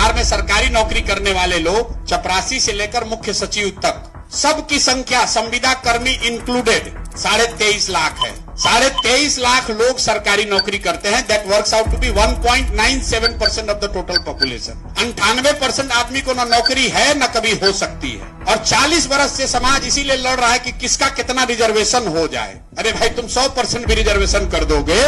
बिहार में सरकारी नौकरी करने वाले लोग चपरासी से लेकर मुख्य सचिव तक सबकी संख्या संविदा कर्मी इंक्लूडेड 23.5 लाख है। 23.5 लाख लोग सरकारी नौकरी करते हैं। That works out to be 1.97% of the total population. 98% आदमी को न नौकरी है न कभी हो सकती है, और 40 वर्ष से समाज इसीलिए लड़ रहा है कि किसका कितना रिजर्वेशन हो जाए। अरे भाई, तुम 100% भी रिजर्वेशन कर दोगे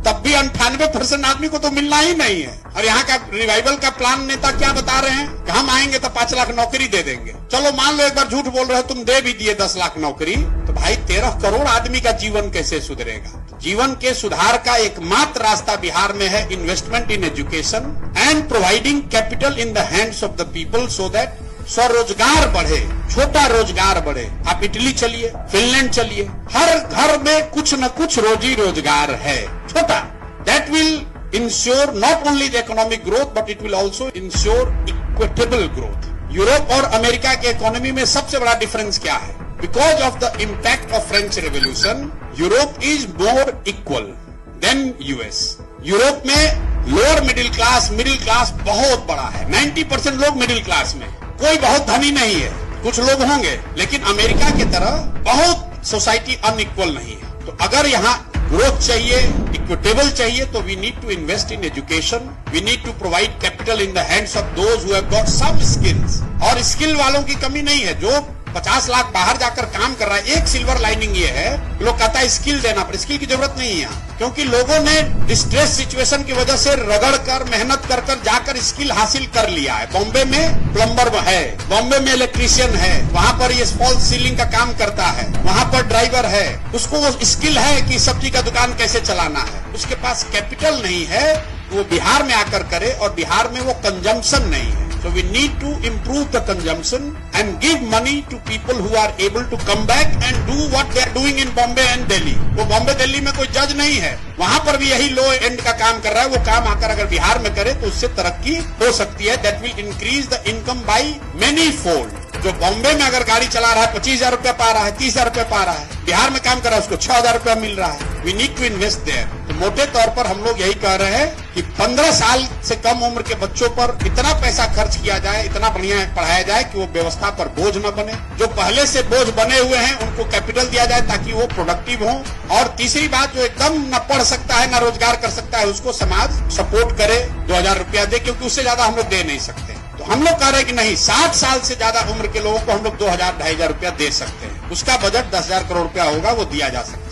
तब भी 98% आदमी को तो मिलना ही नहीं है। और यहाँ का रिवाइवल का प्लान नेता क्या बता रहे हैं कि हम आएंगे तो 5 लाख नौकरी दे देंगे। चलो मान लो एक बार झूठ बोल रहे हो, तुम दे भी दिए 10 लाख नौकरी, तो भाई 13 करोड़ आदमी का जीवन कैसे सुधरेगा? जीवन के सुधार का एकमात्र रास्ता बिहार में है investment in education and providing capital in the hands of the people so that स्वरोजगार बढ़े, छोटा रोजगार बढ़े। आप इटली चलिए, फिनलैंड चलिए, हर घर में कुछ न कुछ रोजी रोजगार है, छोटा। That will ensure not only the economic growth but it will also ensure equitable growth. Europe और अमेरिका के इकोनॉमी में सबसे बड़ा डिफरेंस क्या है? Because of the impact of French revolution, Europe is more equal than US. Europe में lower middle class बहुत बड़ा है। 90% लोग मिडिल क्लास में, कोई बहुत धनी नहीं है, कुछ लोग होंगे, लेकिन अमेरिका की तरह बहुत सोसाइटी अनइक्वल नहीं है। तो अगर यहाँ ग्रोथ चाहिए, इक्विटेबल चाहिए, तो we need to invest in education, we need to provide capital in the hands of those who have got some skills. और स्किल वालों की कमी नहीं है। जो 50 लाख बाहर जाकर काम कर रहा है, एक सिल्वर लाइनिंग ये है, लोग कहता है स्किल देना, पर स्किल की जरूरत नहीं है यहाँ, क्योंकि लोगों ने डिस्ट्रेस सिचुएशन की वजह से रगड़ कर, मेहनत कर कर जाकर स्किल हासिल कर लिया है। बॉम्बे में प्लम्बर है, बॉम्बे में इलेक्ट्रीशियन है, वहां पर ये फॉल्स सीलिंग का काम करता है, वहां पर ड्राइवर है, उसको वो स्किल है कि सब्जी का दुकान कैसे चलाना है। उसके पास कैपिटल नहीं है, वो बिहार में आकर करे, और बिहार में वो कंजम्पशन नहीं है। So we need to improve the consumption and give money to people who are able to come back and do what they are doing in Bombay and Delhi. वो बॉम्बे दिल्ली में कोई जज नहीं है, वहां पर भी यही लो एंड का काम कर रहा है। वो काम आकर अगर बिहार में करे तो उससे तरक्की हो सकती है। That will increase the income by many fold. जो बॉम्बे में अगर गाड़ी चला रहा है 25,000 रुपया पा रहा है, 30,000 रुपया पा रहा है, बिहार में काम कर रहा है उसको 6,000 रुपया मिल रहा है। We need to invest there. तो मोटे तौर पर हम लोग यही कह रहे हैं कि 15 साल से कम उम्र के बच्चों पर इतना पैसा खर्च किया जाए, इतना बढ़िया पढ़ाया जाए कि वो व्यवस्था पर बोझ न बने। जो पहले से बोझ बने हुए हैं उनको कैपिटल दिया जाए ताकि वो प्रोडक्टिव हो। और तीसरी बात, जो एकदम न पढ़ सकता है न रोजगार कर सकता है, उसको समाज सपोर्ट करे, 2,000 रुपया दे, क्योंकि उससे ज्यादा हम लोग दे नहीं सकते। तो हम लोग कह रहे हैं कि नहीं, 60 साल से ज्यादा उम्र के लोगों को हम लोग 2,000-2,500 रुपया दे सकते हैं। उसका बजट 10,000 करोड़ रुपया होगा, वो दिया जा सकता है।